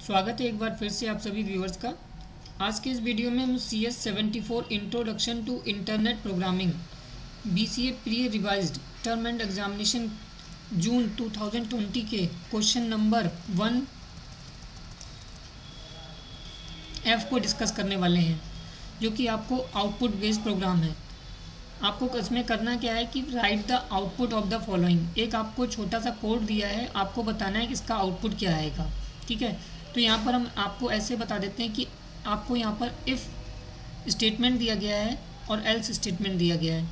स्वागत है एक बार फिर से आप सभी व्यूअर्स का। आज के इस वीडियो में हम CS74 introduction to internet programming BCA pre revised term end examination June 2020 के क्वेश्चन नंबर 1F को डिस्कस करने वाले हैं, जो कि आपको आउटपुट बेस्ड प्रोग्राम है। आपको इसमें करना क्या है कि right the output of the following. एक आपको छोटा सा कोड दिया है, आपको बताना है कि इसका आउटपुट क्या आएगा। ठीक है, तो यहाँ पर हम आपको ऐसे बता देते हैं कि आपको यहाँ पर इफ़ स्टेटमेंट दिया गया है और एल्स स्टेटमेंट दिया गया है,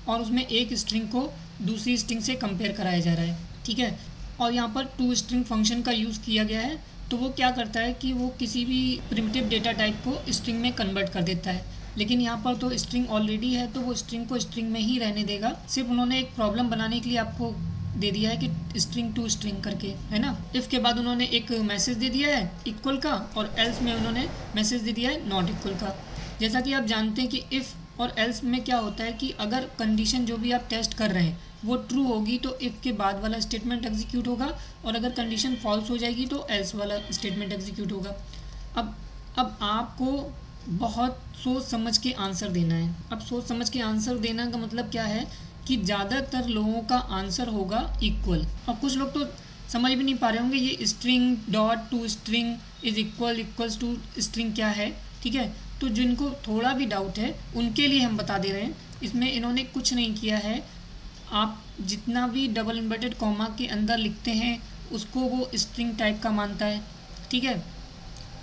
और उसमें एक स्ट्रिंग को दूसरी स्ट्रिंग से कंपेयर कराया जा रहा है। ठीक है, और यहाँ पर टू स्ट्रिंग फंक्शन का यूज़ किया गया है। तो वो क्या करता है कि वो किसी भी प्रिमिटिव डेटा टाइप को स्ट्रिंग में कन्वर्ट कर देता है, लेकिन यहाँ पर तो स्ट्रिंग ऑलरेडी है, तो वो स्ट्रिंग को स्ट्रिंग में ही रहने देगा। सिर्फ उन्होंने एक प्रॉब्लम बनाने के लिए आपको दे दिया है कि स्ट्रिंग टू स्ट्रिंग करके, है ना। इफ़ के बाद उन्होंने एक मैसेज दे दिया है इक्वल का, और एल्स में उन्होंने मैसेज दे दिया है नॉट इक्वल का। जैसा कि आप जानते हैं कि इफ़ और एल्स में क्या होता है कि अगर कंडीशन जो भी आप टेस्ट कर रहे हैं वो ट्रू होगी तो इफ़ के बाद वाला स्टेटमेंट एग्जीक्यूट होगा, और अगर कंडीशन फॉल्स हो जाएगी तो एल्स वाला स्टेटमेंट एग्जीक्यूट होगा। अब आपको बहुत सोच समझ के आंसर देना है। अब सोच समझ के आंसर देना का मतलब क्या है कि ज़्यादातर लोगों का आंसर होगा इक्वल। और कुछ लोग तो समझ भी नहीं पा रहे होंगे ये string dot to string is equal equals to string क्या है। ठीक है, तो जिनको थोड़ा भी डाउट है उनके लिए हम बता दे रहे हैं। इसमें इन्होंने कुछ नहीं किया है। आप जितना भी डबल इन्वर्टेड कॉमा के अंदर लिखते हैं उसको वो स्ट्रिंग टाइप का मानता है। ठीक है,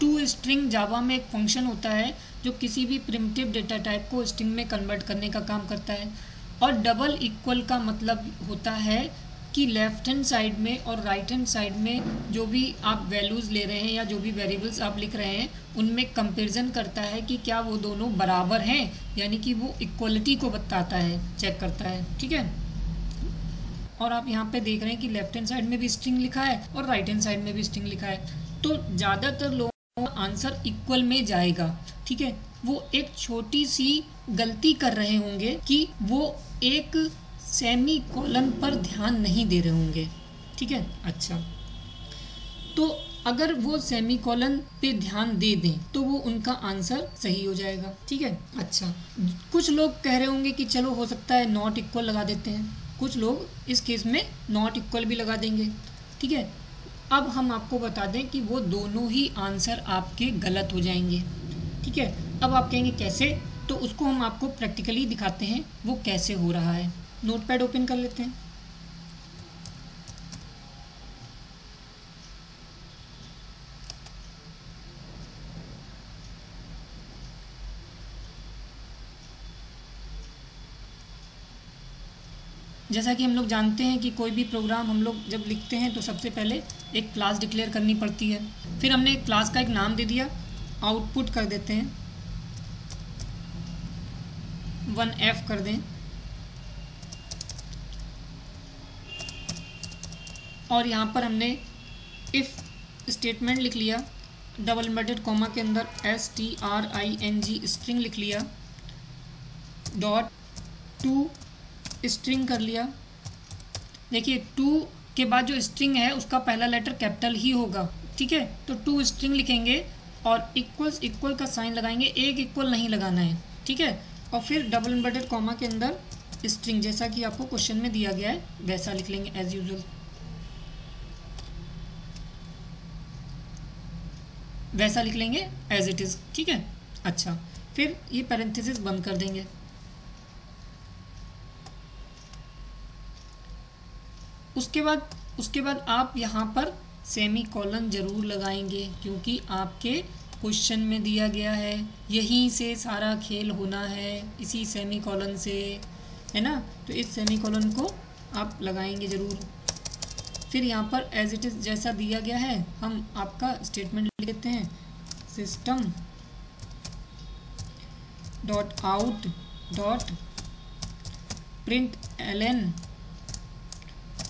टू स्ट्रिंग जावा में एक फंक्शन होता है जो किसी भी प्रिमिटिव डेटा टाइप को स्ट्रिंग में कन्वर्ट करने का काम करता है। और डबल इक्वल का मतलब होता है कि लेफ्ट हैंड साइड में और राइट हैंड साइड में जो भी आप वैल्यूज़ ले रहे हैं या जो भी वेरिएबल्स आप लिख रहे हैं उनमें कंपैरिजन करता है कि क्या वो दोनों बराबर हैं, यानी कि वो इक्वलिटी को बताता है, चेक करता है। ठीक है, और आप यहाँ पे देख रहे हैं कि लेफ्ट हैंड साइड में भी स्ट्रिंग लिखा है और राइट हैंड साइड में भी स्ट्रिंग लिखा है, तो ज़्यादातर लोगों का आंसर इक्वल में जाएगा। ठीक है, वो एक छोटी सी गलती कर रहे होंगे कि वो एक सेमी कॉलन पर ध्यान नहीं दे रहे होंगे। ठीक है, अच्छा, तो अगर वो सेमी कॉलन पे ध्यान दे दें तो वो उनका आंसर सही हो जाएगा। ठीक है, अच्छा, कुछ लोग कह रहे होंगे कि चलो हो सकता है नॉट इक्वल लगा देते हैं, कुछ लोग इस केस में नॉट इक्वल भी लगा देंगे। ठीक है, अब हम आपको बता दें कि वो दोनों ही आंसर आपके गलत हो जाएंगे। ठीक है, अब आप कहेंगे कैसे, तो उसको हम आपको प्रैक्टिकली दिखाते हैं वो कैसे हो रहा है। नोटपैड ओपन कर लेते हैं। जैसा कि हम लोग जानते हैं कि कोई भी प्रोग्राम हम लोग जब लिखते हैं तो सबसे पहले एक क्लास डिक्लेयर करनी पड़ती है। फिर हमने एक क्लास का एक नाम दे दिया, आउटपुट कर देते हैं 1F कर दें, और यहाँ पर हमने इफ़ स्टेटमेंट लिख लिया, डबल इन्वर्टेड कॉमा के अंदर STRING स्ट्रिंग लिख लिया, डॉट टू स्ट्रिंग कर लिया। देखिए टू के बाद जो स्ट्रिंग है उसका पहला लेटर कैपिटल ही होगा। ठीक है, तो टू स्ट्रिंग लिखेंगे और इक्वल्स इक्वल का साइन लगाएंगे, एक इक्वल नहीं लगाना है। ठीक है, और फिर डबल इन्वर्टेड कॉमा के अंदर स्ट्रिंग, जैसा कि आपको क्वेश्चन में दिया गया है वैसा लिख लेंगे एज यूजुअल, वैसा लिख लेंगे एज इट इज़। ठीक है, अच्छा, फिर ये पैरेंथेसिस बंद कर देंगे। उसके बाद आप यहाँ पर सेमी कॉलन ज़रूर लगाएंगे, क्योंकि आपके क्वेश्चन में दिया गया है यहीं से सारा खेल होना है, इसी सेमी कॉलन से, है ना। तो इस सेमी कॉलन को आप लगाएंगे ज़रूर। फिर यहाँ पर एज इट इज़ जैसा दिया गया है हम आपका स्टेटमेंट लिख देते हैं, system dot out dot print ln,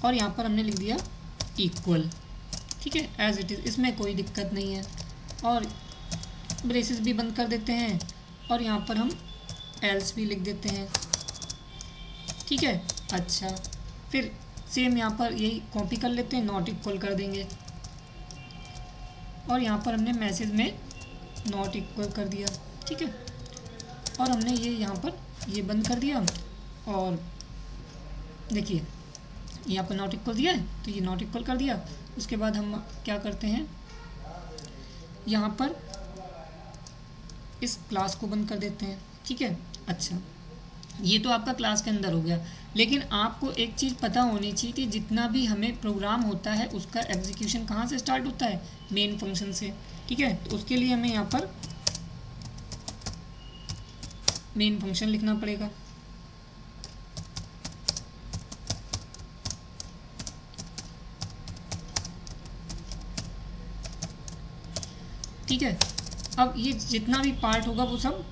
और यहाँ पर हमने लिख दिया इक्वल। ठीक है, एज इट इज़, इसमें कोई दिक्कत नहीं है। और ब्रेसेस भी बंद कर देते हैं, और यहाँ पर हम एल्स भी लिख देते हैं। ठीक है, अच्छा, फिर सेम यहाँ पर यही कॉपी कर लेते हैं, नॉट इक्वल कर देंगे। और यहाँ पर हमने मैसेज में नॉट इक्वल कर दिया, ठीक है। और हमने ये यहाँ पर ये बंद कर दिया और देखिए यहाँ पर नॉट इक्वल दिया है तो ये नॉट इक्वल कर दिया। उसके बाद हम क्या करते हैं, यहाँ पर इस क्लास को बंद कर देते हैं, ठीक है। अच्छा, ये तो आपका क्लास के अंदर हो गया, लेकिन आपको एक चीज़ पता होनी चाहिए कि जितना भी हमें प्रोग्राम होता है उसका एग्जीक्यूशन कहाँ से स्टार्ट होता है, मेन फंक्शन से, ठीक है। तो उसके लिए हमें यहाँ पर मेन फंक्शन लिखना पड़ेगा, ठीक है। अब ये जितना भी पार्ट होगा वो सब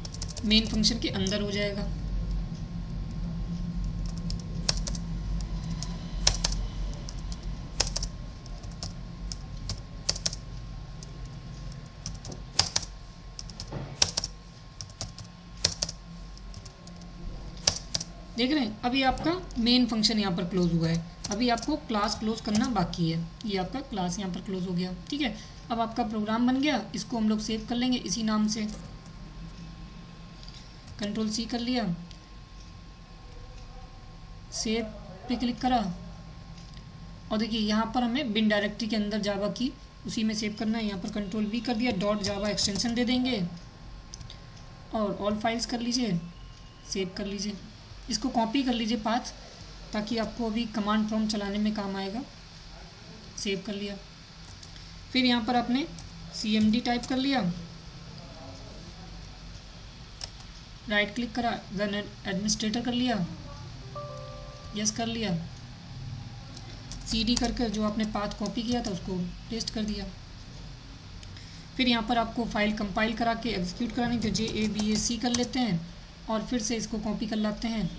मेन फंक्शन के अंदर हो जाएगा। देख रहे हैं, अभी आपका मेन फंक्शन यहाँ पर क्लोज हुआ है, अभी आपको क्लास क्लोज करना बाकी है। ये आपका क्लास यहाँ पर क्लोज हो गया, ठीक है। अब आपका प्रोग्राम बन गया, इसको हम लोग सेव कर लेंगे इसी नाम से, कंट्रोल सी कर लिया, सेव पे क्लिक करा और देखिए यहाँ पर हमें बिन डायरेक्टरी के अंदर जावा की उसी में सेव करना है। यहाँ पर कंट्रोल वी कर दिया, डॉट जावा एक्सटेंशन दे देंगे और ऑल फाइल्स कर लीजिए, सेव कर लीजिए। इसको कॉपी कर लीजिए पाथ, ताकि आपको अभी कमांड प्रॉम्प्ट चलाने में काम आएगा। सेव कर लिया, फिर यहाँ पर आपने cmd टाइप कर लिया, राइट क्लिक करा, रन एडमिनिस्ट्रेटर कर लिया, यस कर लिया, cd करके जो आपने पाथ कॉपी किया था उसको पेस्ट कर दिया। फिर यहाँ पर आपको फाइल कंपाइल करा के एग्जीक्यूट कराने के JABAC कर लेते हैं और फिर से इसको कॉपी कर लाते हैं,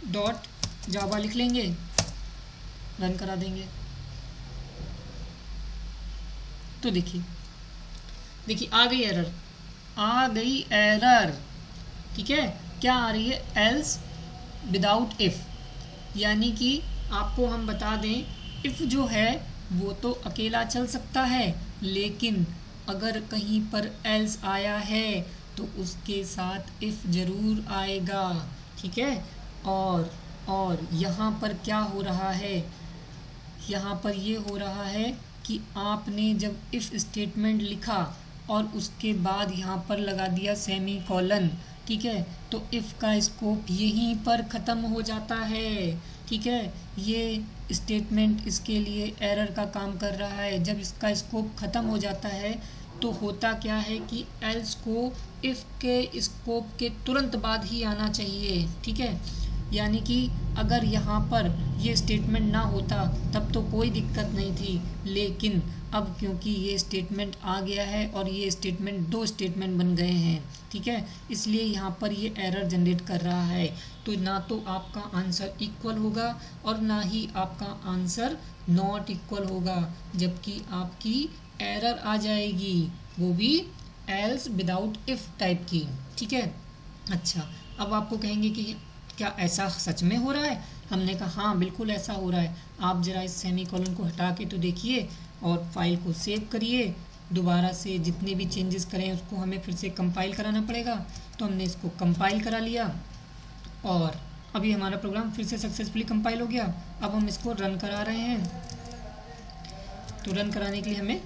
डॉट जावा लिख लेंगे, रन करा देंगे। तो देखिए आ गई एरर, आ गई एरर, ठीक है। क्या आ रही है, एल्स विदाउट इफ़, यानी कि आपको हम बता दें इफ़ जो है वो तो अकेला चल सकता है, लेकिन अगर कहीं पर एल्स आया है तो उसके साथ इफ़ ज़रूर आएगा, ठीक है। और यहाँ पर क्या हो रहा है, यहाँ पर ये हो रहा है कि आपने जब इफ़ स्टेटमेंट लिखा और उसके बाद यहाँ पर लगा दिया सेमी कॉलन, ठीक है, तो इफ़ का स्कोप यहीं पर ख़त्म हो जाता है, ठीक है। ये स्टेटमेंट इसके लिए एरर का काम कर रहा है। जब इसका स्कोप ख़त्म हो जाता है तो होता क्या है कि एल्स को इफ़ के स्कोप के तुरंत बाद ही आना चाहिए, ठीक है। यानी कि अगर यहाँ पर ये स्टेटमेंट ना होता तब तो कोई दिक्कत नहीं थी, लेकिन अब क्योंकि ये स्टेटमेंट आ गया है और ये स्टेटमेंट दो स्टेटमेंट बन गए हैं, ठीक है, इसलिए यहाँ पर ये एरर जनरेट कर रहा है। तो ना तो आपका आंसर इक्वल होगा और ना ही आपका आंसर नॉट इक्वल होगा, जबकि आपकी एरर आ जाएगी, वो भी एल्स विदाउट इफ़ टाइप की, ठीक है। अच्छा, अब आपको कहेंगे कि क्या ऐसा सच में हो रहा है? हमने कहा हाँ बिल्कुल ऐसा हो रहा है। आप ज़रा इस सेमीकोलन को हटा के तो देखिए और फाइल को सेव करिए। दोबारा से जितने भी चेंजेस करें उसको हमें फिर से कंपाइल कराना पड़ेगा, तो हमने इसको कंपाइल करा लिया और अभी हमारा प्रोग्राम फिर से सक्सेसफुली कंपाइल हो गया। अब हम इसको रन करा रहे हैं, तो रन कराने के लिए हमें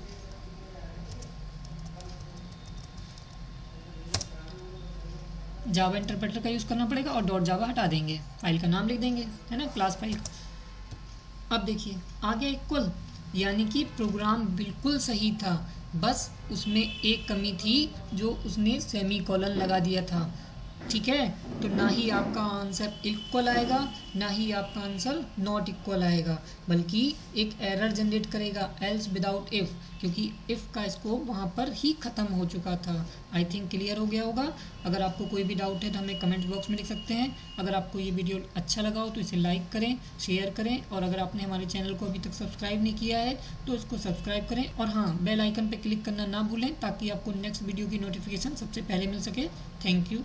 जावा इंटरप्रेटर का यूज़ करना पड़ेगा और डॉट जावा हटा देंगे, फाइल का नाम लिख देंगे, है ना, क्लास फाइल का। अब देखिए आ गया इक्वल, यानी कि प्रोग्राम बिल्कुल सही था, बस उसमें एक कमी थी जो उसने सेमीकोलन लगा दिया था, ठीक है। तो ना ही आपका आंसर इक्वल आएगा ना ही आपका आंसर नॉट इक्वल आएगा, बल्कि एक एरर जनरेट करेगा एल्स विदाउट इफ़, क्योंकि इफ़ का स्कोप वहाँ पर ही ख़त्म हो चुका था। आई थिंक क्लियर हो गया होगा। अगर आपको कोई भी डाउट है तो हमें कमेंट बॉक्स में लिख सकते हैं। अगर आपको ये वीडियो अच्छा लगा हो तो इसे लाइक करें, शेयर करें, और अगर आपने हमारे चैनल को अभी तक सब्सक्राइब नहीं किया है तो इसको सब्सक्राइब करें, और हाँ, बेल आइकन पर क्लिक करना ना भूलें ताकि आपको नेक्स्ट वीडियो की नोटिफिकेशन सबसे पहले मिल सके। Thank you.